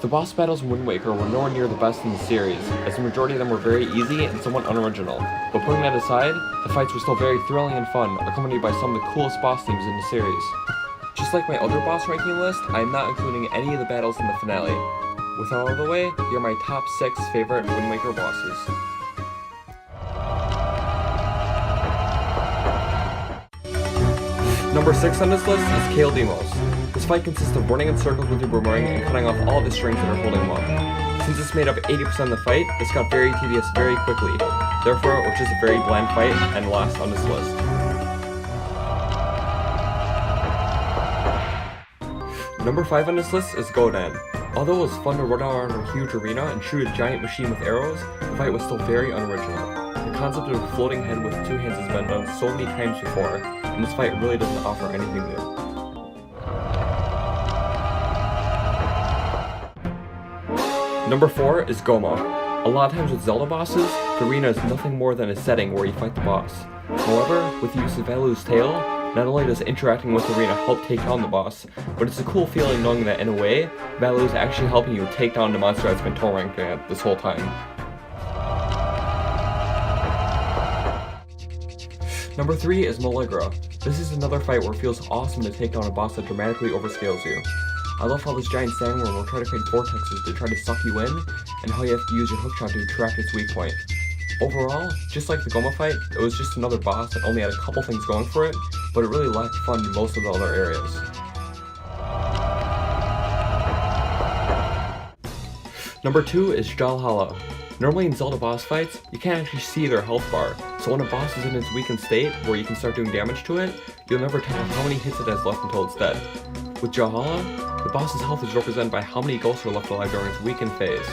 The boss battles in Wind Waker were nowhere near the best in the series, as the majority of them were very easy and somewhat unoriginal. But putting that aside, the fights were still very thrilling and fun, accompanied by some of the coolest boss themes in the series. Just like my other boss ranking list, I am not including any of the battles in the finale. With that out of the way, here are my top 6 favorite Wind Waker bosses. Number 6 on this list is Kale Demos. This fight consists of running in circles with your boomerang and cutting off all the strings that are holding them up. Since this made up 80% of the fight, this got very tedious very quickly. Therefore, it was just a very bland fight and last on this list. Number 5 on this list is Croton. Although it was fun to run around a huge arena and shoot a giant machine with arrows, the fight was still very unoriginal. The concept of a floating head with 2 hands has been done so many times before, and this fight really doesn't offer anything new. Number 4 is Goma. A lot of times with Zelda bosses, Kareena is nothing more than a setting where you fight the boss. However, with the use of Hallow's tail, not only does interacting with Kareena help take down the boss, but it's a cool feeling knowing that in a way, Hallow is actually helping you take down the monster that's been tormenting you this whole time. Number 3 is Milagro. This is another fight where it feels awesome to take down a boss that dramatically overscales you. I love how this giant sandworm will try to create vortexes to try to suck you in, and how you have to use your hookshot to track its weak point. Overall, just like the Goma fight, it was just another boss that only had a couple things going for it, but it really lacked fun in most of the other areas. Number 2 is Hallow. Normally in Zelda boss fights, you can't actually see their health bar, so when a boss is in its weakened state, where you can start doing damage to it, you'll never tell how many hits it has left until it's dead. With Hallow, the boss's health is represented by how many ghosts are left alive during its weakened phase.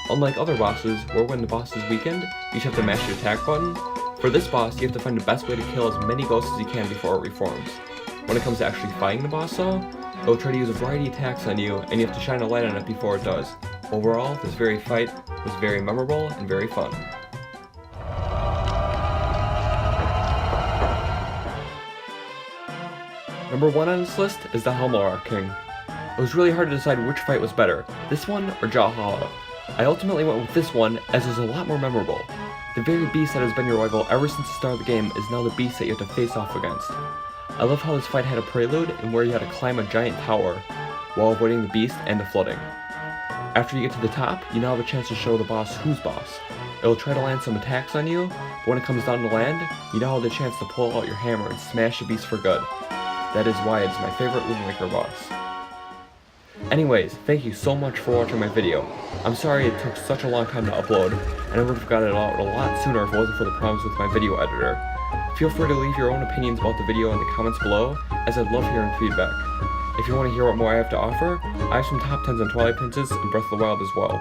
Unlike other bosses, where when the boss is weakened, you just have to mash the attack button, for this boss you have to find the best way to kill as many ghosts as you can before it reforms. When it comes to actually fighting the boss though, it will try to use a variety of attacks on you, and you have to shine a light on it before it does. Overall, this very fight was very memorable and very fun. Number 1 on this list is the Hallmark King. It was really hard to decide which fight was better, this one or Hallow. I ultimately went with this one as it was a lot more memorable. The very beast that has been your rival ever since the start of the game is now the beast that you have to face off against. I love how this fight had a prelude and where you had to climb a giant tower while avoiding the beast and the flooding. After you get to the top, you now have a chance to show the boss who's boss. It will try to land some attacks on you, but when it comes down to land, you now have the chance to pull out your hammer and smash the beast for good. That is why it's my favorite Wind Waker boss. Anyways, thank you so much for watching my video. I'm sorry it took such a long time to upload, and I would have got it out a lot sooner if it wasn't for the problems with my video editor. Feel free to leave your own opinions about the video in the comments below, as I'd love hearing feedback. If you want to hear what more I have to offer, I have some top 10s on Twilight Princess and Breath of the Wild as well.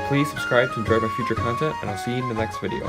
Please subscribe to enjoy my future content, and I'll see you in the next video.